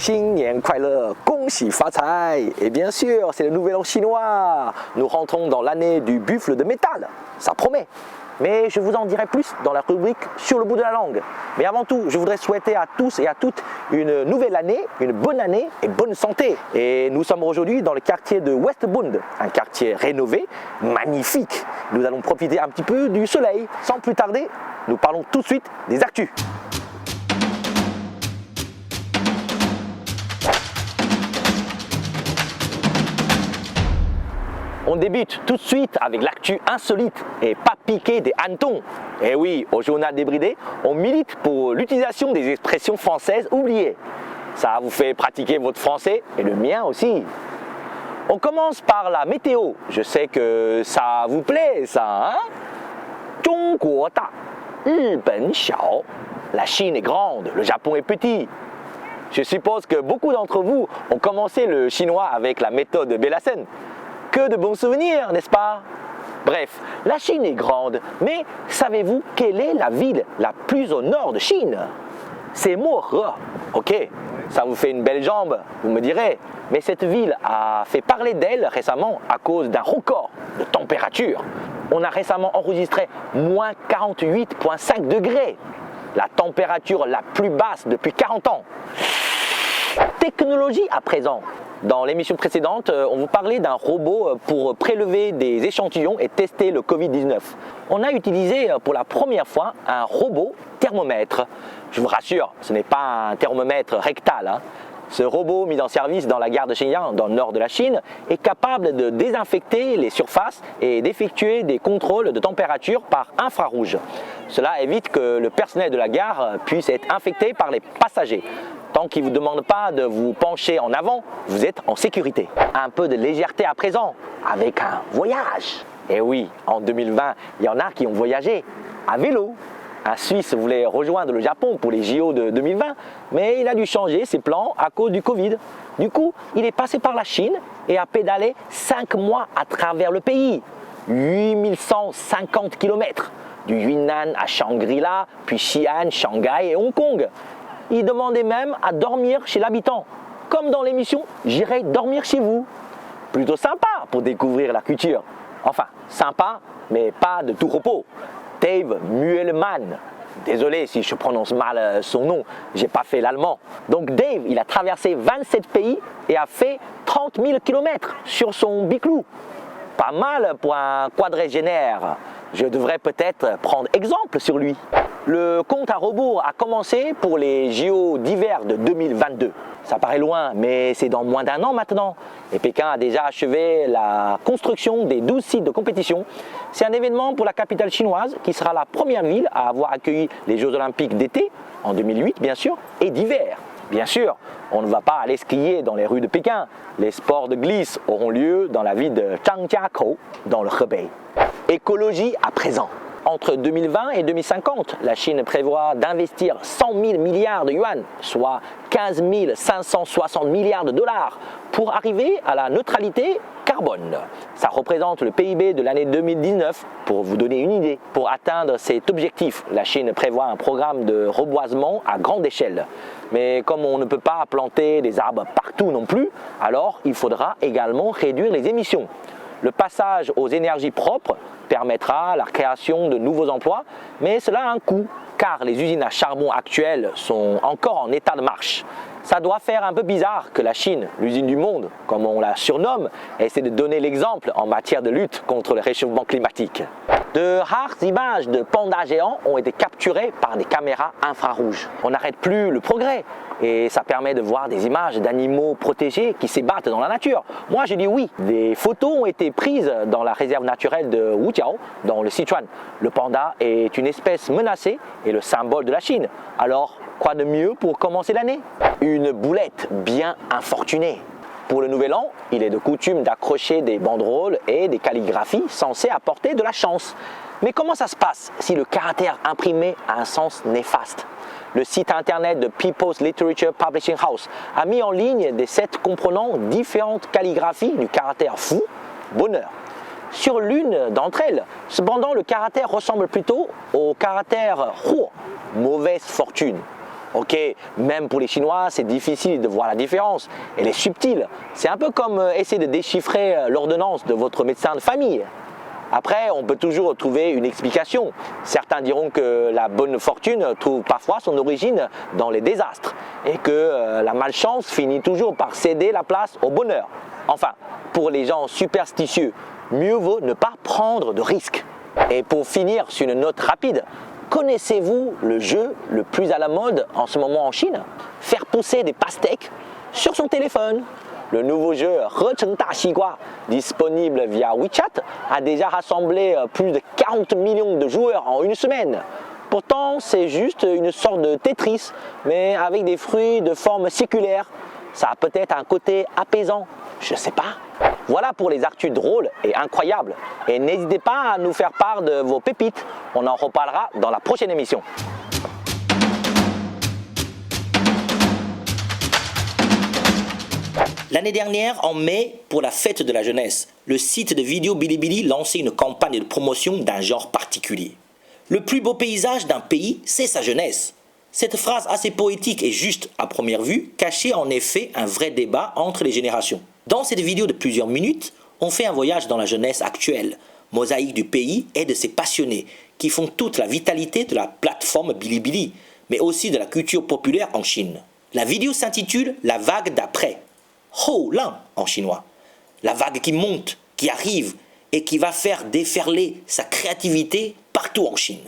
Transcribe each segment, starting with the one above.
新年快乐，恭喜发财! Et bien sûr, c'est le nouvel an chinois. Nous rentrons dans l'année du buffle de métal. Ça promet. Mais je vous en dirai plus dans la rubrique sur le bout de la langue. Mais avant tout, je voudrais souhaiter à tous et à toutes une nouvelle année, une bonne année et bonne santé. Et nous sommes aujourd'hui dans le quartier de Westbund, un quartier rénové, magnifique. Nous allons profiter un petit peu du soleil. Sans plus tarder, nous parlons tout de suite des actus. On débute tout de suite avec l'actu insolite et pas piqué des hannetons. Et oui, au journal débridé, on milite pour l'utilisation des expressions françaises oubliées. Ça vous fait pratiquer votre français et le mien aussi. On commence par la météo. Je sais que ça vous plaît, ça, hein? 中国大，日本小. La Chine est grande, le Japon est petit. Je suppose que beaucoup d'entre vous ont commencé le chinois avec la méthode Bélassène. Que de bons souvenirs, n'est-ce pas? Bref, la Chine est grande, mais savez-vous quelle est la ville la plus au nord de Chine? C'est Mohe. Ok, ça vous fait une belle jambe, vous me direz. Mais cette ville a fait parler d'elle récemment à cause d'un record de température. On a récemment enregistré moins 48,5 degrés. La température la plus basse depuis 40 ans. Technologie à présent. Dans l'émission précédente, on vous parlait d'un robot pour prélever des échantillons et tester le Covid-19. On a utilisé pour la première fois un robot thermomètre. Je vous rassure, ce n'est pas un thermomètre rectal. Hein. Ce robot mis en service dans la gare de Shenyang, dans le nord de la Chine, est capable de désinfecter les surfaces et d'effectuer des contrôles de température par infrarouge. Cela évite que le personnel de la gare puisse être infecté par les passagers. Tant qu'il ne vous demande pas de vous pencher en avant, vous êtes en sécurité. Un peu de légèreté à présent, avec un voyage. Et oui, en 2020, il y en a qui ont voyagé à vélo. Un Suisse voulait rejoindre le Japon pour les JO de 2020, mais il a dû changer ses plans à cause du Covid. Du coup, il est passé par la Chine et a pédalé 5 mois à travers le pays. 8150 km, du Yunnan à Shangri-La, puis Xi'an, Shanghai et Hong Kong. Il demandait même à dormir chez l'habitant, comme dans l'émission « J'irai dormir chez vous ». Plutôt sympa pour découvrir la culture. Enfin, sympa, mais pas de tout repos. Dave Muelman, désolé si je prononce mal son nom, j'ai pas fait l'allemand. Donc Dave, il a traversé 27 pays et a fait 30 000 km sur son biclou. Pas mal pour un quadragénaire. Je devrais peut-être prendre exemple sur lui. Le compte à rebours a commencé pour les JO d'hiver de 2022. Ça paraît loin, mais c'est dans moins d'un an maintenant. Et Pékin a déjà achevé la construction des 12 sites de compétition. C'est un événement pour la capitale chinoise qui sera la première ville à avoir accueilli les Jeux Olympiques d'été, en 2008 bien sûr, et d'hiver. Bien sûr, on ne va pas aller skier dans les rues de Pékin. Les sports de glisse auront lieu dans la ville de Zhangjiakou, dans le Hebei. Écologie à présent. Entre 2020 et 2050, la Chine prévoit d'investir 100 000 milliards de yuan, soit 15 560 milliards de dollars, pour arriver à la neutralité carbone. Ça représente le PIB de l'année 2019, pour vous donner une idée. Pour atteindre cet objectif, la Chine prévoit un programme de reboisement à grande échelle. Mais comme on ne peut pas planter des arbres partout non plus, alors il faudra également réduire les émissions. Le passage aux énergies propres permettra la création de nouveaux emplois, mais cela a un coût, car les usines à charbon actuelles sont encore en état de marche. Ça doit faire un peu bizarre que la Chine, l'usine du monde, comme on la surnomme, essaie de donner l'exemple en matière de lutte contre le réchauffement climatique. De rares images de pandas géants ont été capturées par des caméras infrarouges. On n'arrête plus le progrès et ça permet de voir des images d'animaux protégés qui s'ébattent dans la nature. Moi je dis oui. Des photos ont été prises dans la réserve naturelle de Wujiao, dans le Sichuan. Le panda est une espèce menacée et le symbole de la Chine. Alors, quoi de mieux pour commencer l'année? Une boulette bien infortunée. Pour le nouvel an, il est de coutume d'accrocher des banderoles et des calligraphies censées apporter de la chance. Mais comment ça se passe si le caractère imprimé a un sens néfaste? Le site internet de People's Literature Publishing House a mis en ligne des sets comprenant différentes calligraphies du caractère fou, bonheur. Sur l'une d'entre elles, cependant, le caractère ressemble plutôt au caractère huo, mauvaise fortune. Ok, même pour les Chinois, c'est difficile de voir la différence. Elle est subtile. C'est un peu comme essayer de déchiffrer l'ordonnance de votre médecin de famille. Après, on peut toujours trouver une explication. Certains diront que la bonne fortune trouve parfois son origine dans les désastres et que la malchance finit toujours par céder la place au bonheur. Enfin, pour les gens superstitieux, mieux vaut ne pas prendre de risques. Et pour finir sur une note rapide, connaissez-vous le jeu le plus à la mode en ce moment en Chine? Faire pousser des pastèques sur son téléphone. Le nouveau jeu Recheng Da Xigua, disponible via WeChat, a déjà rassemblé plus de 40 millions de joueurs en une semaine. Pourtant, c'est juste une sorte de Tetris, mais avec des fruits de forme circulaire. Ça a peut-être un côté apaisant, je sais pas. Voilà pour les actus drôles et incroyables. Et n'hésitez pas à nous faire part de vos pépites. On en reparlera dans la prochaine émission. L'année dernière, en mai, pour la fête de la jeunesse, le site de vidéo Bilibili lançait une campagne de promotion d'un genre particulier. Le plus beau paysage d'un pays, c'est sa jeunesse. Cette phrase assez poétique et juste à première vue cachait en effet un vrai débat entre les générations. Dans cette vidéo de plusieurs minutes, on fait un voyage dans la jeunesse actuelle, mosaïque du pays et de ses passionnés, qui font toute la vitalité de la plateforme Bilibili, mais aussi de la culture populaire en Chine. La vidéo s'intitule « La vague d'après ». Hou Lan en chinois. La vague qui monte, qui arrive et qui va faire déferler sa créativité partout en Chine.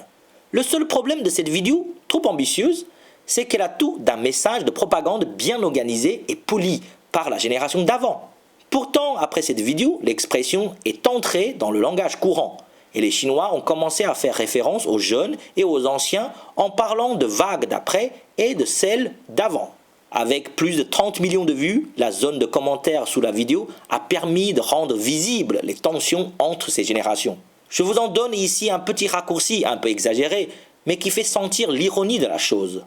Le seul problème de cette vidéo, trop ambitieuse, c'est qu'elle a tout d'un message de propagande bien organisé et poli par la génération d'avant. Pourtant, après cette vidéo, l'expression est entrée dans le langage courant et les Chinois ont commencé à faire référence aux jeunes et aux anciens en parlant de vague d'après et de celle d'avant. Avec plus de 30 millions de vues, la zone de commentaires sous la vidéo a permis de rendre visibles les tensions entre ces générations. Je vous en donne ici un petit raccourci un peu exagéré, mais qui fait sentir l'ironie de la chose.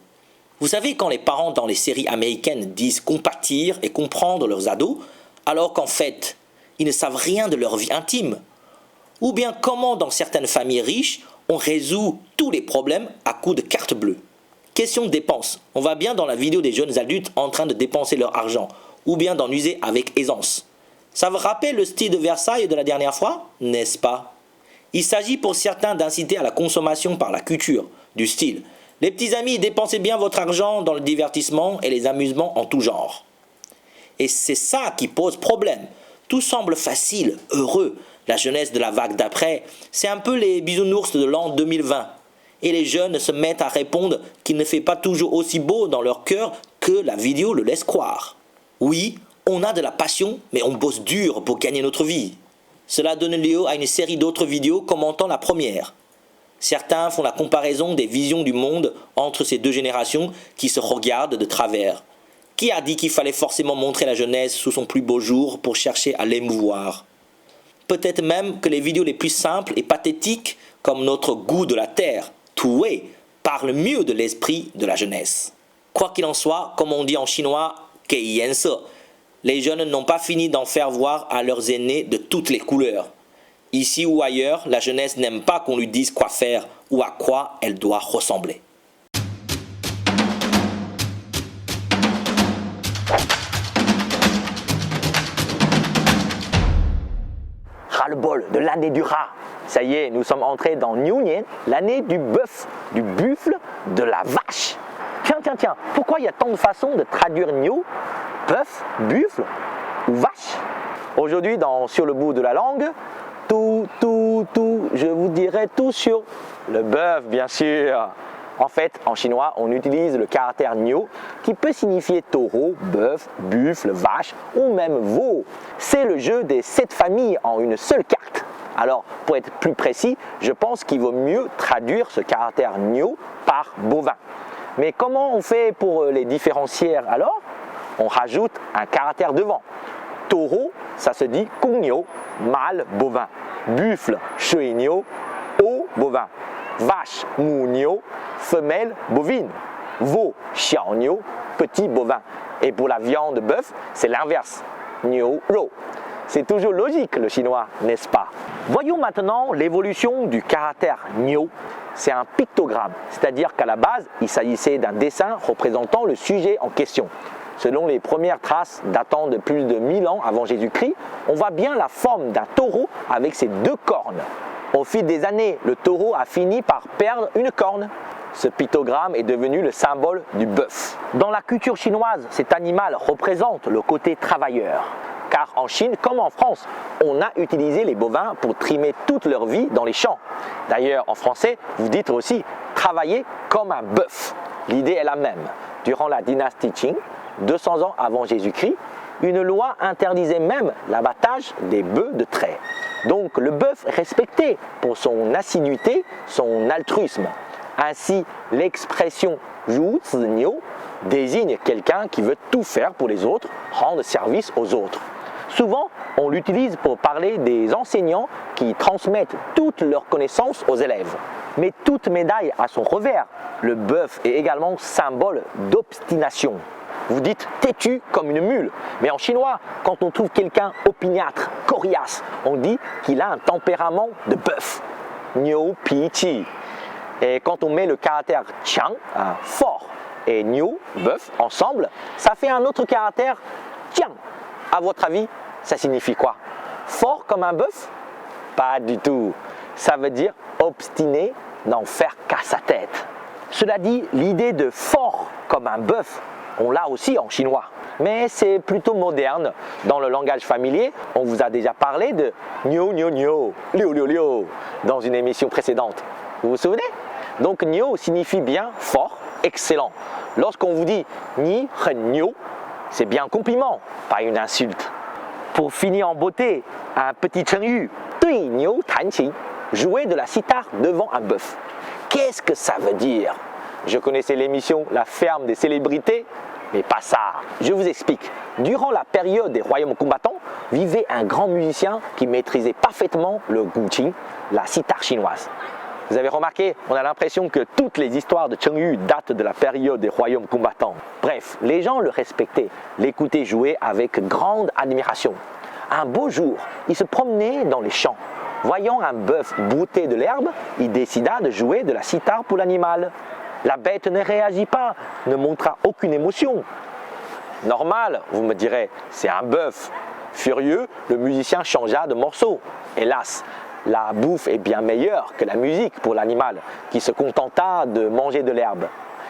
Vous savez quand les parents dans les séries américaines disent compatir et comprendre leurs ados, alors qu'en fait, ils ne savent rien de leur vie intime. Ou bien comment dans certaines familles riches, on résout tous les problèmes à coups de carte bleue. Question de dépenses. On va bien dans la vidéo des jeunes adultes en train de dépenser leur argent, ou bien d'en user avec aisance. Ça vous rappelle le style de Versailles de la dernière fois, n'est-ce pas? Il s'agit pour certains d'inciter à la consommation par la culture, du style. Les petits amis, dépensez bien votre argent dans le divertissement et les amusements en tout genre. Et c'est ça qui pose problème. Tout semble facile, heureux. La jeunesse de la vague d'après, c'est un peu les bisounours de l'an 2020. Et les jeunes se mettent à répondre qu'il ne fait pas toujours aussi beau dans leur cœur que la vidéo le laisse croire. Oui, on a de la passion, mais on bosse dur pour gagner notre vie. Cela donne lieu à une série d'autres vidéos commentant la première. Certains font la comparaison des visions du monde entre ces deux générations qui se regardent de travers. Qui a dit qu'il fallait forcément montrer la jeunesse sous son plus beau jour pour chercher à l'émouvoir? Peut-être même que les vidéos les plus simples et pathétiques, comme notre goût de la terre, Tué, parle mieux de l'esprit de la jeunesse. Quoi qu'il en soit, comme on dit en chinois, Keiyense, les jeunes n'ont pas fini d'en faire voir à leurs aînés de toutes les couleurs. Ici ou ailleurs, la jeunesse n'aime pas qu'on lui dise quoi faire ou à quoi elle doit ressembler. Ras-le-bol de l'année du rat. Ça y est, nous sommes entrés dans Niu Nian, l'année du bœuf, du buffle, de la vache. Tiens, pourquoi il y a tant de façons de traduire Niu, bœuf, buffle ou vache? Aujourd'hui, sur le bout de la langue, tout, je vous dirai tout sur le bœuf, bien sûr. En fait, en chinois, on utilise le caractère Niu qui peut signifier taureau, bœuf, buffle, vache ou même veau. C'est le jeu des 7 familles en une seule carte. Alors, pour être plus précis, je pense qu'il vaut mieux traduire ce caractère Niu par bovin. Mais comment on fait pour les différencier alors? On rajoute un caractère devant. Taureau, ça se dit Kong Niu, mâle bovin. Buffle, Shui Niu, haut bovin. Vache, Mu Niu, femelle bovine. Veau, Xiao Niu, petit bovin. Et pour la viande de bœuf, c'est l'inverse. Niu Rou. C'est toujours logique le chinois, n'est-ce pas? Voyons maintenant l'évolution du caractère Niu. c'est un pictogramme, c'est-à-dire qu'à la base, il s'agissait d'un dessin représentant le sujet en question. Selon les premières traces datant de plus de 1000 ans avant Jésus-Christ, on voit bien la forme d'un taureau avec ses 2 cornes. Au fil des années, le taureau a fini par perdre une corne. Ce pictogramme est devenu le symbole du bœuf. Dans la culture chinoise, cet animal représente le côté travailleur. Car en Chine, comme en France, on a utilisé les bovins pour trimer toute leur vie dans les champs. D'ailleurs, en français, vous dites aussi « travailler comme un bœuf ». L'idée est la même. Durant la dynastie Qing, 200 ans avant Jésus-Christ, une loi interdisait même l'abattage des bœufs de trait. Donc le bœuf est respecté pour son assiduité, son altruisme. Ainsi, l'expression « Ru Zi Niu » désigne quelqu'un qui veut tout faire pour les autres, rendre service aux autres. Souvent, on l'utilise pour parler des enseignants qui transmettent toutes leurs connaissances aux élèves. Mais toute médaille a son revers. Le bœuf est également symbole d'obstination. Vous dites têtu comme une mule, mais en chinois, quand on trouve quelqu'un opiniâtre, coriace, on dit qu'il a un tempérament de bœuf. Niu pi qi. Et quand on met le caractère qiang, fort, et niu, bœuf, ensemble, ça fait un autre caractère jiang. À votre avis, ça signifie quoi? Fort comme un bœuf? Pas du tout. Ça veut dire obstiné, n'en faire qu'à sa tête. Cela dit, l'idée de fort comme un bœuf, on l'a aussi en chinois. Mais c'est plutôt moderne. Dans le langage familier, on vous a déjà parlé de niu niu niu, liu liu liu, dans une émission précédente. Vous vous souvenez? Donc niu signifie bien fort, excellent. Lorsqu'on vous dit ni hen niu, c'est bien un compliment, pas une insulte. Pour finir en beauté, un petit chengyu, dui niu tan qi, jouer de la sitar devant un bœuf. Qu'est-ce que ça veut dire? Je connaissais l'émission La ferme des célébrités, mais pas ça. Je vous explique. Durant la période des royaumes combattants, vivait un grand musicien qui maîtrisait parfaitement le guqin, la sitar chinoise. Vous avez remarqué, on a l'impression que toutes les histoires de Chengyu datent de la période des royaumes combattants. Bref, les gens le respectaient, l'écoutaient jouer avec grande admiration. Un beau jour, il se promenait dans les champs. Voyant un bœuf brouter de l'herbe, il décida de jouer de la sitar pour l'animal. La bête ne réagit pas, ne montra aucune émotion. Normal, vous me direz, c'est un bœuf. Furieux, le musicien changea de morceau. Hélas, la bouffe est bien meilleure que la musique pour l'animal, qui se contenta de manger de l'herbe.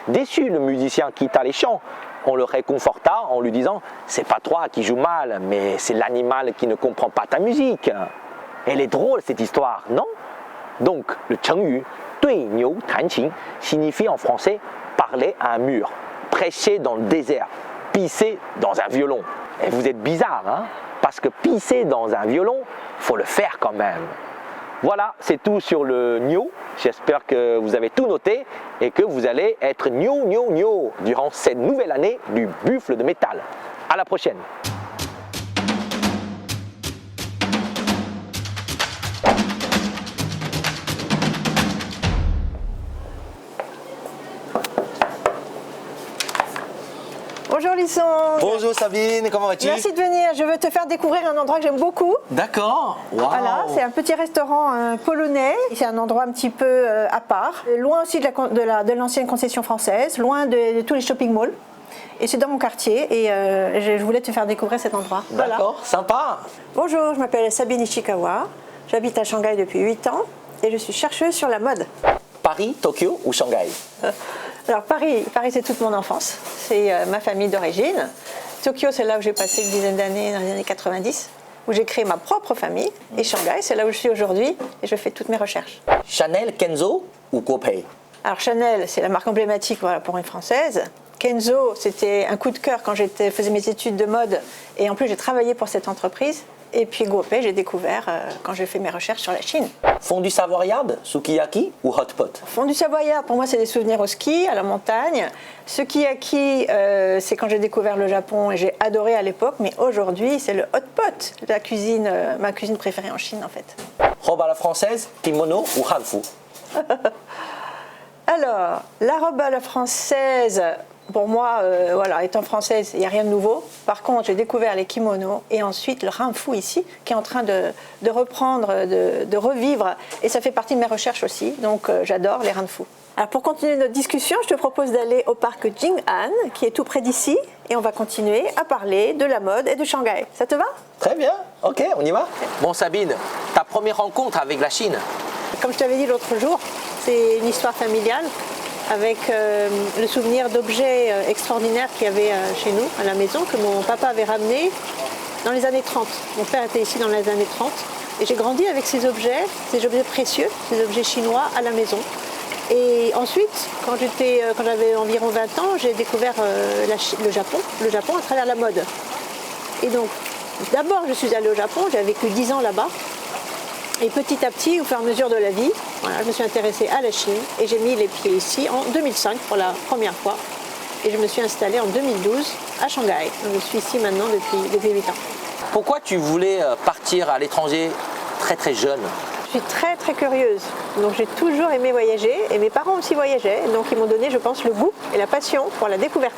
Déçu, le musicien quitta les champs. On le réconforta en lui disant « C'est pas toi qui joues mal, mais c'est l'animal qui ne comprend pas ta musique. » Elle est drôle cette histoire, non? Donc, le Chengyu, dui niu tan qi, signifie en français parler à un mur, prêcher dans le désert, pisser dans un violon. Et vous êtes bizarre, hein? Parce que pisser dans un violon, faut le faire quand même. Voilà, c'est tout sur le niu. J'espère que vous avez tout noté et que vous allez être niu niu niu durant cette nouvelle année du buffle de métal. À la prochaine. Bonjour Lisson. Bonjour Sabine, comment vas-tu? Merci de venir. Je veux te faire découvrir un endroit que j'aime beaucoup. D'accord. Wow. Voilà, c'est un petit restaurant polonais. C'est un endroit un petit peu à part, loin aussi de l'ancienne concession française, loin de tous les shopping malls. Et c'est dans mon quartier et je voulais te faire découvrir cet endroit. D'accord, voilà. sympa. Bonjour, je m'appelle Sabine Ishikawa. J'habite à Shanghai depuis 8 ans et je suis chercheuse sur la mode. Paris, Tokyo ou Shanghai? Alors Paris c'est toute mon enfance, c'est ma famille d'origine. Tokyo, c'est là où j'ai passé une dizaine d'années, dans les années 90, où j'ai créé ma propre famille. Et Shanghai, c'est là où je suis aujourd'hui et je fais toutes mes recherches. Chanel, Kenzo ou Guopei? Alors Chanel, c'est la marque emblématique pour une Française. Kenzo, c'était un coup de cœur quand faisais mes études de mode et en plus j'ai travaillé pour cette entreprise. Et puis Guopei, j'ai découvert quand j'ai fait mes recherches sur la Chine. Fondue savoyarde, sukiyaki ou hot pot? Fondue savoyarde, pour moi, c'est des souvenirs au ski, à la montagne. Sukiyaki, c'est quand j'ai découvert le Japon et j'ai adoré à l'époque. Mais aujourd'hui, c'est le hot pot, ma cuisine préférée en Chine, en fait. Robe à la française, kimono ou hanfu? Alors, la robe à la française, Pour moi, voilà, étant française, il n'y a rien de nouveau. Par contre, j'ai découvert les kimonos et ensuite le Ranfu ici, qui est en train de reprendre, de revivre. Et ça fait partie de mes recherches aussi. Donc, j'adore les Ranfu. Alors, pour continuer notre discussion, je te propose d'aller au parc Jing'an, qui est tout près d'ici. Et on va continuer à parler de la mode et de Shanghai. Ça te va? Très bien, ok, on y va. Bon Sabine, ta première rencontre avec la Chine? Comme je t'avais dit l'autre jour, c'est une histoire familiale, avec le souvenir d'objets extraordinaires qu'il y avait chez nous, à la maison, que mon papa avait ramenés dans les années 30. Mon père était ici dans les années 30. Et j'ai grandi avec ces objets précieux, ces objets chinois à la maison. Et ensuite, quand j'avais environ 20 ans, j'ai découvert le Japon à travers la mode. Et donc, d'abord, je suis allée au Japon, j'ai vécu 10 ans là-bas. Et petit à petit, au fur et à mesure de la vie, voilà, je me suis intéressée à la Chine et j'ai mis les pieds ici en 2005 pour la première fois. Et je me suis installée en 2012 à Shanghai. Donc, je suis ici maintenant depuis 8 ans. Pourquoi tu voulais partir à l'étranger très très jeune? Je suis très très curieuse. Donc j'ai toujours aimé voyager et mes parents aussi voyageaient. Donc ils m'ont donné, je pense, le goût et la passion pour la découverte.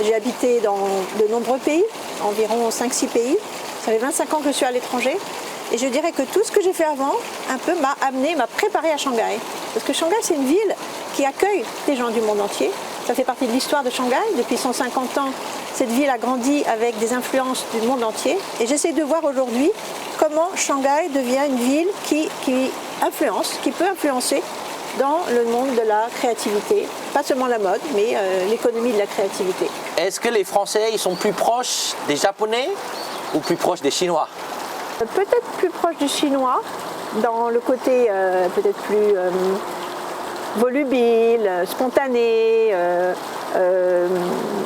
J'ai habité dans de nombreux pays, environ 5-6 pays. Ça fait 25 ans que je suis à l'étranger. Et je dirais que tout ce que j'ai fait avant, un peu m'a préparé à Shanghai. Parce que Shanghai, c'est une ville qui accueille des gens du monde entier. Ça fait partie de l'histoire de Shanghai. Depuis 150 ans, cette ville a grandi avec des influences du monde entier. Et j'essaie de voir aujourd'hui comment Shanghai devient une ville qui peut influencer dans le monde de la créativité. Pas seulement la mode, mais l'économie de la créativité. Est-ce que les Français ils sont plus proches des Japonais ou plus proches des Chinois? Peut-être plus proche du chinois, dans le côté peut-être plus volubile, spontané,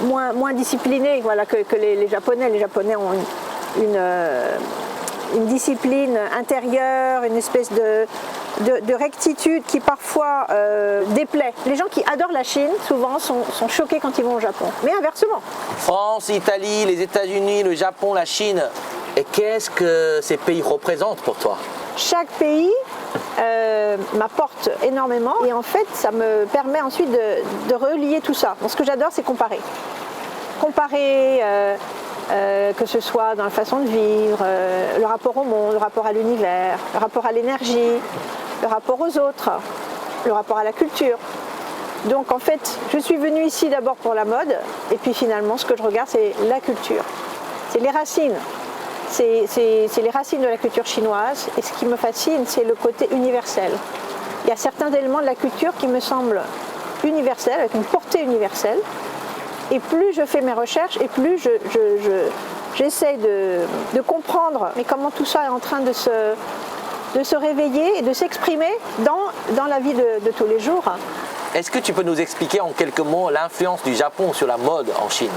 moins discipliné voilà, que les Japonais. Les Japonais ont une discipline intérieure, une espèce de rectitude qui parfois déplaît. Les gens qui adorent la Chine, souvent, sont choqués quand ils vont au Japon. Mais inversement. France, Italie, les États-Unis, le Japon, la Chine. Et qu'est-ce que ces pays représentent pour toi? Chaque pays m'apporte énormément et en fait ça me permet ensuite de relier tout ça. Donc, ce que j'adore, c'est comparer. Comparer que ce soit dans la façon de vivre, le rapport au monde, le rapport à l'univers, le rapport à l'énergie, le rapport aux autres, le rapport à la culture. Donc en fait, je suis venue ici d'abord pour la mode et puis finalement ce que je regarde c'est la culture. C'est les racines. C'est les racines de la culture chinoise et ce qui me fascine, c'est le côté universel. Il y a certains éléments de la culture qui me semblent universels, avec une portée universelle. Et plus je fais mes recherches et plus j'essaie de comprendre mais comment tout ça est en train de se réveiller et de s'exprimer dans la vie de tous les jours. Est-ce que tu peux nous expliquer en quelques mots l'influence du Japon sur la mode en Chine?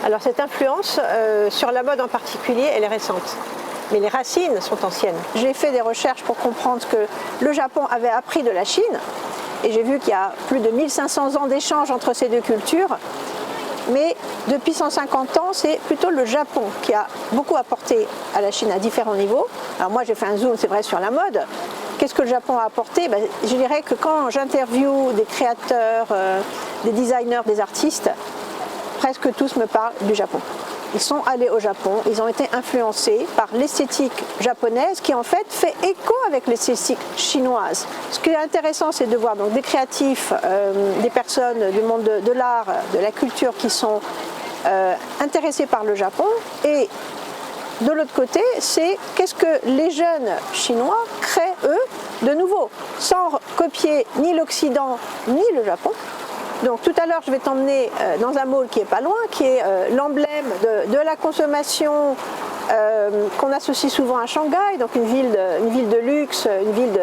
Alors cette influence sur la mode en particulier, elle est récente. Mais les racines sont anciennes. J'ai fait des recherches pour comprendre ce que le Japon avait appris de la Chine. Et j'ai vu qu'il y a plus de 1500 ans d'échanges entre ces deux cultures. Mais depuis 150 ans, c'est plutôt le Japon qui a beaucoup apporté à la Chine à différents niveaux. Alors moi, j'ai fait un zoom, c'est vrai, sur la mode. Qu'est-ce que le Japon a apporté? Je dirais que quand j'interviewe des créateurs, des designers, des artistes, presque tous me parlent du Japon. Ils sont allés au Japon, ils ont été influencés par l'esthétique japonaise qui en fait écho avec l'esthétique chinoise. Ce qui est intéressant, c'est de voir donc des créatifs, des personnes du monde de l'art, de la culture qui sont intéressés par le Japon. Et de l'autre côté, c'est qu'est-ce que les jeunes chinois créent eux de nouveau, sans copier ni l'Occident ni le Japon. Donc tout à l'heure, je vais t'emmener dans un mall qui est pas loin, qui est l'emblème de la consommation qu'on associe souvent à Shanghai, donc une ville de luxe, une ville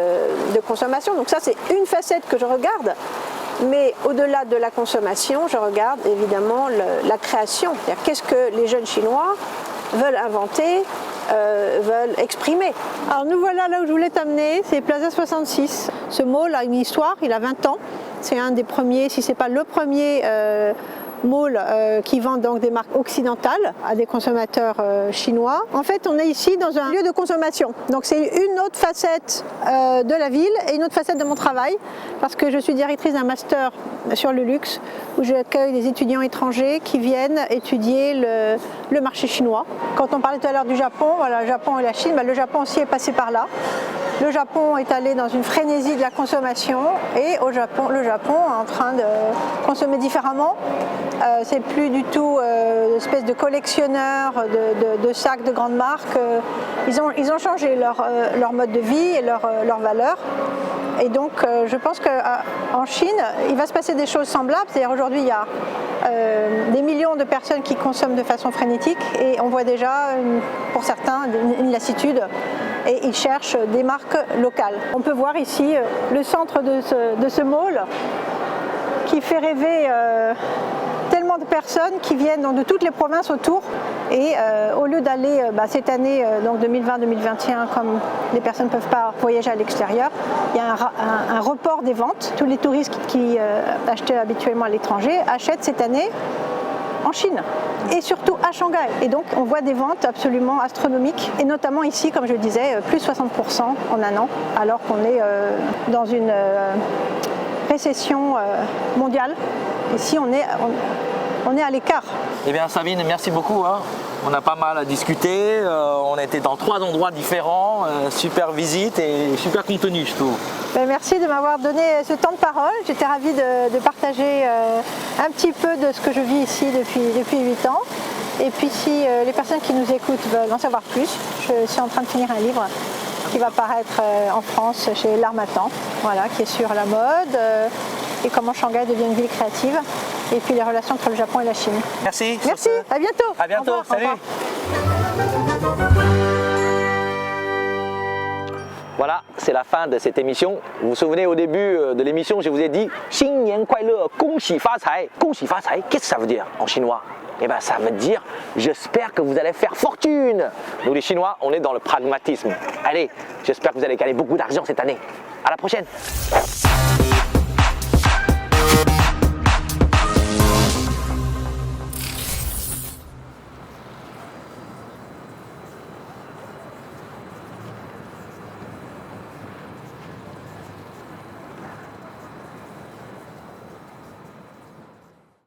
de consommation. Donc ça, c'est une facette que je regarde. Mais au-delà de la consommation, je regarde évidemment la création. C'est-à-dire qu'est-ce que les jeunes Chinois veulent inventer, veulent exprimer. Alors nous voilà là où je voulais t'amener, c'est Plaza 66. Ce mall a une histoire, il a 20 ans. C'est un des premiers, si ce n'est pas le premier malls qui vendent donc des marques occidentales à des consommateurs chinois. En fait, on est ici dans un lieu de consommation. Donc c'est une autre facette de la ville et une autre facette de mon travail, parce que je suis directrice d'un master sur le luxe où j'accueille des étudiants étrangers qui viennent étudier le marché chinois. Quand on parlait tout à l'heure du Japon, voilà, le Japon et la Chine, le Japon aussi est passé par là. Le Japon est allé dans une frénésie de la consommation et le Japon est en train de consommer différemment. C'est plus du tout une espèce de collectionneur de sacs de grandes marques. Ils ont changé leur mode de vie et leurs valeurs. Et donc je pense qu'en Chine, il va se passer des choses semblables. C'est-à-dire aujourd'hui, il y a des millions de personnes qui consomment de façon frénétique et on voit déjà, pour certains, une lassitude. Et ils cherchent des marques locales. On peut voir ici le centre de ce mall qui fait rêver tellement de personnes qui viennent donc, de toutes les provinces autour. Et au lieu d'aller cette année, donc 2020-2021, comme les personnes ne peuvent pas voyager à l'extérieur, il y a un report des ventes. Tous les touristes qui achetaient habituellement à l'étranger achètent cette année en Chine et surtout à Shanghai. Et donc on voit des ventes absolument astronomiques et notamment ici, comme je le disais, plus 60% en un an, alors qu'on est dans une récession mondiale. Ici on est à l'écart. Eh bien Sabine, merci beaucoup. On a pas mal à discuter. On était dans 3 endroits différents. Super visite et super contenu, je trouve. Merci de m'avoir donné ce temps de parole. J'étais ravie de partager un petit peu de ce que je vis ici depuis 8 ans. Et puis si les personnes qui nous écoutent veulent en savoir plus, je suis en train de finir un livre qui va paraître en France chez L'Harmattan, voilà, qui est sur la mode et comment Shanghai devient une ville créative. Et puis les relations entre le Japon et la Chine. Merci. Merci, à bientôt. À bientôt, au revoir, salut. Au revoir. Voilà, c'est la fin de cette émission. Vous vous souvenez, au début de l'émission, je vous ai dit « Xin Nian Kuai Le, Gong Xi Fa Cai ». Gong Xi Fa Cai, qu'est-ce que ça veut dire en chinois? Eh bien, ça veut dire « J'espère que vous allez faire fortune ». Nous, les Chinois, on est dans le pragmatisme. Allez, j'espère que vous allez gagner beaucoup d'argent cette année. À la prochaine.